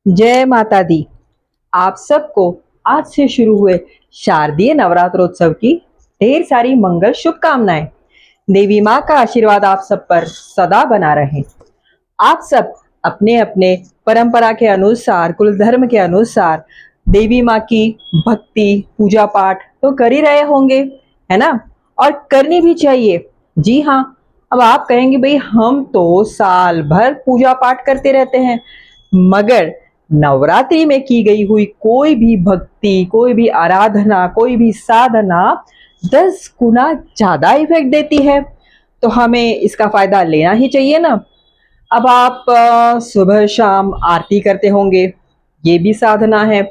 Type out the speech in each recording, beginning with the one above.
जय माता दी। आप सबको आज से शुरू हुए शारदीय नवरात्रोत्सव की ढेर सारी मंगल शुभकामनाएं। देवी माँ का आशीर्वाद आप सब पर सदा बना रहे। आप सब अपने अपने परंपरा के अनुसार, कुल धर्म के अनुसार देवी माँ की भक्ति पूजा पाठ तो कर ही रहे होंगे, है ना? और करनी भी चाहिए। जी हाँ। अब आप कहेंगे भाई हम तो साल भर पूजा पाठ करते रहते हैं, मगर नवरात्रि में की गई हुई कोई भी भक्ति, कोई भी आराधना, कोई भी साधना 10 गुना ज्यादा इफेक्ट देती है। तो हमें इसका फायदा लेना ही चाहिए ना। अब आप सुबह शाम आरती करते होंगे, ये भी साधना है।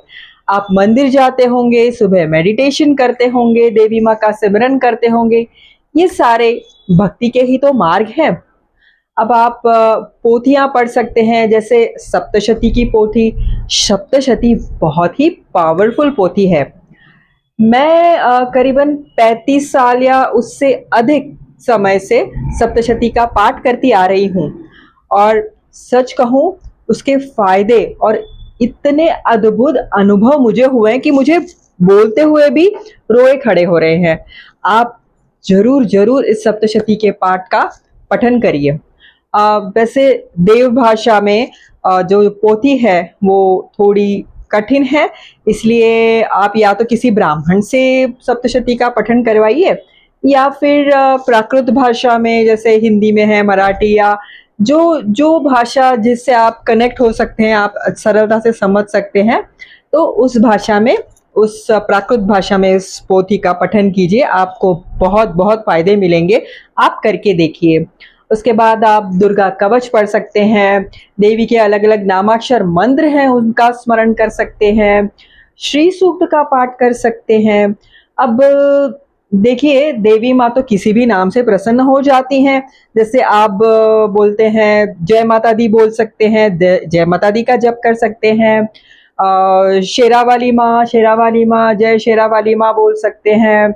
आप मंदिर जाते होंगे, सुबह मेडिटेशन करते होंगे, देवी माँ का सिमरन करते होंगे, ये सारे भक्ति के ही तो मार्ग हैं। अब आप पोथियां पढ़ सकते हैं, जैसे सप्तशती की पोथी। सप्तशती बहुत ही पावरफुल पोथी है। मैं करीबन 35 साल या उससे अधिक समय से सप्तशती का पाठ करती आ रही हूँ, और सच कहूँ उसके फायदे और इतने अद्भुत अनुभव मुझे हुए हैं कि मुझे बोलते हुए भी रोए खड़े हो रहे हैं। आप जरूर जरूर इस सप्तशती के पाठ का पठन करिए। वैसे देव भाषा में जो पोथी है वो थोड़ी कठिन है, इसलिए आप या तो किसी ब्राह्मण से सप्तशती का पठन करवाइए, या फिर प्राकृत भाषा में जैसे हिंदी में है, मराठी, या जो जो भाषा जिससे आप कनेक्ट हो सकते हैं, आप सरलता से समझ सकते हैं, तो उस भाषा में, उस प्राकृत भाषा में इस पोथी का पठन कीजिए। आपको बहुत बहुत फायदे मिलेंगे। आप करके देखिए। उसके बाद आप दुर्गा कवच पढ़ सकते हैं, देवी के अलग अलग नामाक्षर मंत्र हैं उनका स्मरण कर सकते हैं, श्री सूक्त का पाठ कर सकते हैं। अब देखिए, देवी माँ तो किसी भी नाम से प्रसन्न हो जाती हैं। जैसे आप बोलते हैं जय माता दी बोल सकते हैं, जय माता दी का जप कर सकते हैं। शेरा वाली माँ, जय शेरा वाली माँ बोल सकते हैं।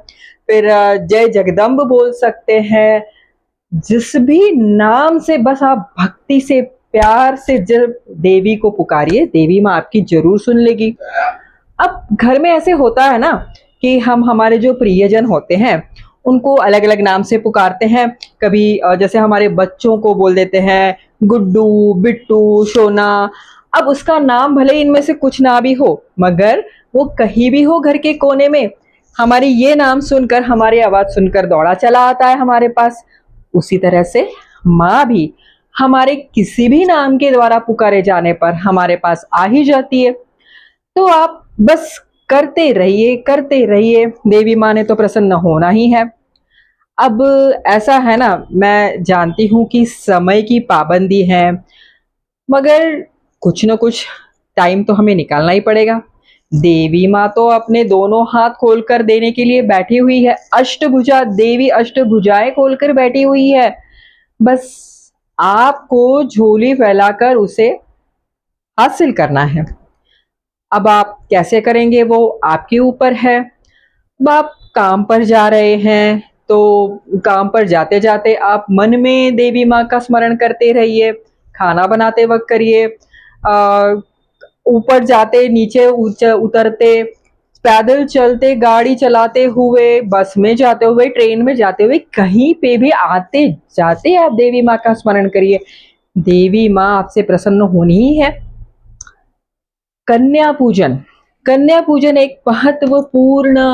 फिर जय जगदम्ब बोल सकते हैं। जिस भी नाम से बस आप भक्ति से, प्यार से जब देवी को पुकारिए, देवी माँ आपकी जरूर सुन लेगी। अब घर में ऐसे होता है ना कि हम हमारे जो प्रियजन होते हैं उनको अलग अलग नाम से पुकारते हैं। कभी जैसे हमारे बच्चों को बोल देते हैं गुड्डू, बिट्टू, सोना। अब उसका नाम भले इनमें से कुछ ना भी हो, मगर वो कहीं भी हो घर के कोने में, हमारी ये नाम सुनकर, हमारी आवाज सुनकर दौड़ा चला आता है हमारे पास। उसी तरह से माँ भी हमारे किसी भी नाम के द्वारा पुकारे जाने पर हमारे पास आ ही जाती है। तो आप बस करते रहिए, करते रहिए, देवी माँ ने तो प्रसन्न होना ही है। अब ऐसा है ना, मैं जानती हूँ कि समय की पाबंदी है, मगर कुछ न कुछ टाइम तो हमें निकालना ही पड़ेगा। देवी माँ तो अपने दोनों हाथ खोलकर देने के लिए बैठी हुई है। अष्टभुजा देवी अष्टभुजाएं खोलकर बैठी हुई है। बस आपको झोली फैलाकर उसे हासिल करना है। अब आप कैसे करेंगे वो आपके ऊपर है। अब आप काम पर जा रहे हैं तो काम पर जाते जाते आप मन में देवी माँ का स्मरण करते रहिए। खाना बनाते वक्त करिए, ऊपर जाते, नीचे उतरते, पैदल चलते, गाड़ी चलाते हुए, बस में जाते हुए, ट्रेन में जाते हुए, कहीं पे भी आते जाते आप देवी माँ का स्मरण करिए। देवी माँ आपसे प्रसन्न होनी ही है। कन्या पूजन। कन्या पूजन एक महत्वपूर्ण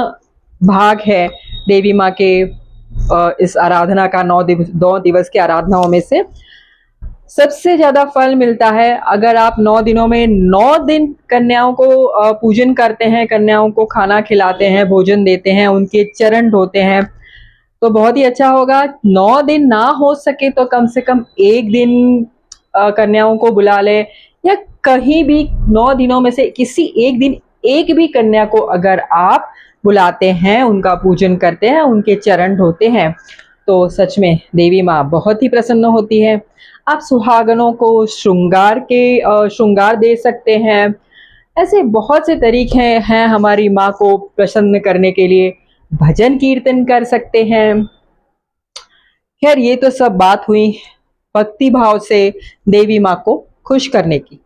भाग है देवी माँ के इस आराधना का। 9 दिवस की आराधनाओं में से सबसे ज्यादा फल मिलता है अगर आप 9 दिनों में 9 दिन कन्याओं को पूजन करते हैं, कन्याओं को खाना खिलाते हैं, भोजन देते हैं, उनके चरण धोते हैं, तो बहुत ही अच्छा होगा। 9 दिन ना हो सके तो कम से कम एक दिन कन्याओं को बुला ले, या कहीं भी 9 दिनों में से किसी एक दिन एक भी कन्या को अगर आप बुलाते हैं, उनका पूजन करते हैं, उनके चरण धोते हैं, तो सच में देवी माँ बहुत ही प्रसन्न होती है। आप सुहागनों को श्रृंगार दे सकते हैं। ऐसे बहुत से तरीके हैं हमारी माँ को प्रसन्न करने के लिए। भजन कीर्तन कर सकते हैं। खैर, ये तो सब बात हुई भक्ति भाव से देवी माँ को खुश करने की।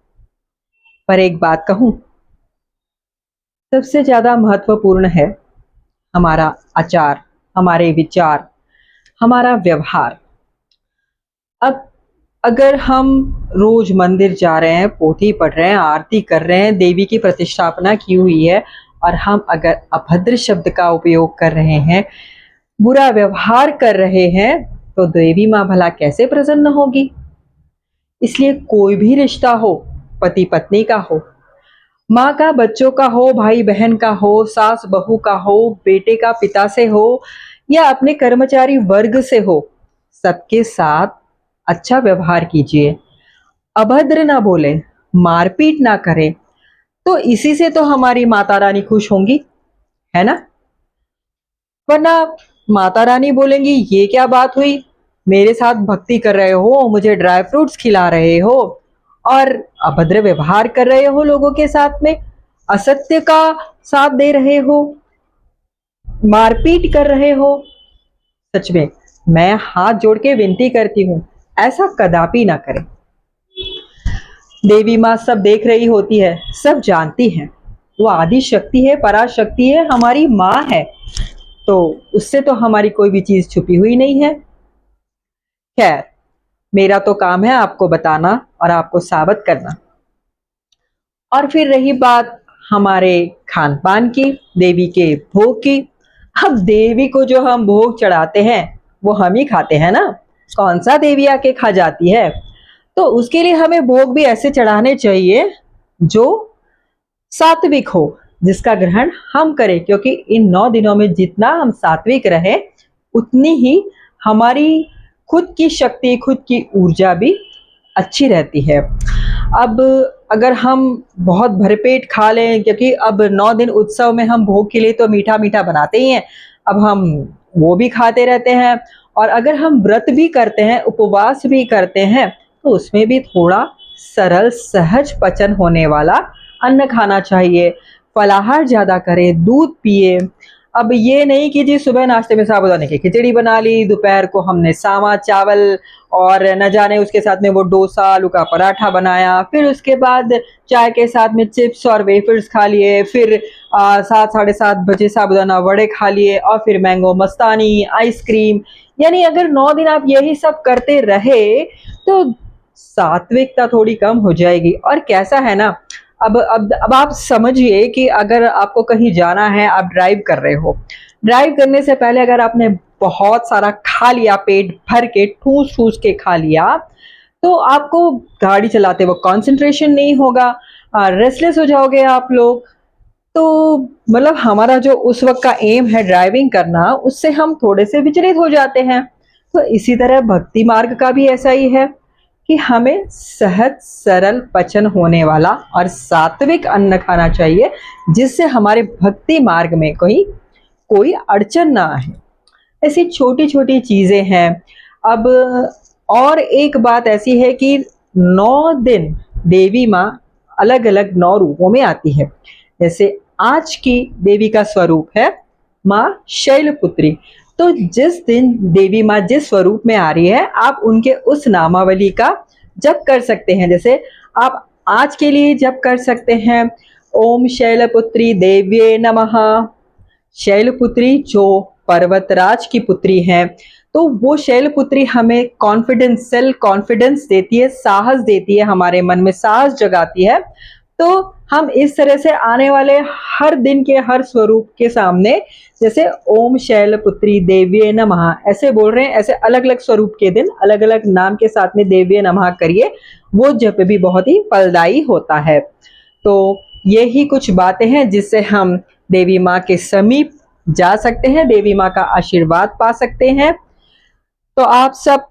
पर एक बात कहूं, सबसे ज्यादा महत्वपूर्ण है हमारा आचार, हमारे विचार, हमारा व्यवहार। अब अगर हम रोज मंदिर जा रहे हैं, पोथी पढ़ रहे हैं, आरती कर रहे हैं, देवी की प्रतिष्ठापना की हुई है, और हम अगर अभद्र शब्द का उपयोग कर रहे हैं, बुरा व्यवहार कर रहे हैं, तो देवी माँ भला कैसे प्रसन्न होगी। इसलिए कोई भी रिश्ता हो, पति पत्नी का हो, माँ का बच्चों का हो, भाई बहन का हो, सास बहू का हो, बेटे का पिता से हो, या अपने कर्मचारी वर्ग से हो, सबके साथ अच्छा व्यवहार कीजिए, अभद्र ना बोले, मारपीट ना करें। तो इसी से तो हमारी माता रानी खुश होंगी, है ना। वरना माता रानी बोलेंगी ये क्या बात हुई, मेरे साथ भक्ति कर रहे हो, मुझे ड्राई फ्रूट्स खिला रहे हो, और अभद्र व्यवहार कर रहे हो लोगों के साथ में, असत्य का साथ दे रहे हो, मारपीट कर रहे हो। सच में मैं हाथ जोड़ के विनती करती हूं, ऐसा कदापि ना करें। देवी माँ सब देख रही होती है, सब जानती है, वो आदि शक्ति है, पराशक्ति है, हमारी माँ है, तो उससे तो हमारी कोई भी चीज छुपी हुई नहीं है। खैर, मेरा तो काम है आपको बताना और आपको साबित करना। और फिर रही बात हमारे खान पान की, देवी के भोग की। अब देवी को जो हम भोग चढ़ाते हैं वो हम ही खाते हैं ना, कौन सा देवी आके खा जाती है। तो उसके लिए हमें भोग भी ऐसे चढ़ाने चाहिए जो सात्विक हो, जिसका ग्रहण हम करें, क्योंकि इन 9 दिनों में जितना हम सात्विक रहे, उतनी ही हमारी खुद की शक्ति, खुद की ऊर्जा भी अच्छी रहती है। अब अगर हम बहुत भरपेट खा लें, क्योंकि अब 9 दिन उत्सव में हम भोग के लिए तो मीठा मीठा बनाते ही हैं, अब हम वो भी खाते रहते हैं, और अगर हम व्रत भी करते हैं, उपवास भी करते हैं, तो उसमें भी थोड़ा सरल सहज पचन होने वाला अन्न खाना चाहिए। फलाहार ज्यादा करें, दूध पिए। अब ये नहीं कि जी सुबह नाश्ते में साबूदाने की खिचड़ी बना ली, दोपहर को हमने सावा चावल और न जाने उसके साथ में वो डोसा, आलू का पराठा बनाया, फिर उसके बाद चाय के साथ में चिप्स और वेफर्स खा लिए, फिर 7 साढ़े 7 बजे साबूदाना वड़े खा लिए, और फिर मैंगो मस्तानी, आइसक्रीम। यानी अगर 9 दिन आप यही सब करते रहे तो सात्विकता थोड़ी कम हो जाएगी। और कैसा है ना, अब आप समझिए कि अगर आपको कहीं जाना है, आप ड्राइव कर रहे हो, ड्राइव करने से पहले अगर आपने बहुत सारा खा लिया, पेट भर के ठूस ठूस के खा लिया, तो आपको गाड़ी चलाते वक्त कंसंट्रेशन नहीं होगा, रेस्टलेस हो जाओगे आप लोग। तो मतलब हमारा जो उस वक्त का एम है ड्राइविंग करना, उससे हम थोड़े से विचलित हो जाते हैं। तो इसी तरह भक्ति मार्ग का भी ऐसा ही है कि हमें सहज सरल पचन होने वाला और सात्विक अन्न खाना चाहिए, जिससे हमारे भक्ति मार्ग में कोई अड़चन ना आए। ऐसी छोटी छोटी चीजें हैं। अब और एक बात ऐसी है कि 9 दिन देवी माँ अलग अलग 9 रूपों में आती है। जैसे आज की देवी का स्वरूप है माँ शैलपुत्री। तो जिस दिन देवी माँ जिस स्वरूप में आ रही है, आप उनके उस नामावली का जप कर सकते हैं। जैसे आप आज के लिए जप कर सकते हैं, ओम शैलपुत्री देव्ये नमः। शैलपुत्री जो पर्वतराज की पुत्री हैं, तो वो शैलपुत्री हमें कॉन्फिडेंस, सेल्फ कॉन्फिडेंस देती है, साहस देती है, हमारे मन में साहस जगाती है। तो हम इस तरह से आने वाले हर दिन के हर स्वरूप के सामने, जैसे ओम शैलपुत्री देव्ये नमः ऐसे बोल रहे हैं, ऐसे अलग अलग स्वरूप के दिन अलग अलग नाम के साथ में देव्ये नमः करिए, वो जप भी बहुत ही फलदायी होता है। तो यही कुछ बातें हैं जिससे हम देवी माँ के समीप जा सकते हैं, देवी माँ का आशीर्वाद पा सकते हैं। तो आप सब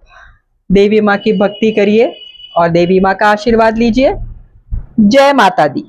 देवी माँ की भक्ति करिए और देवी माँ का आशीर्वाद लीजिए। जय माता दी।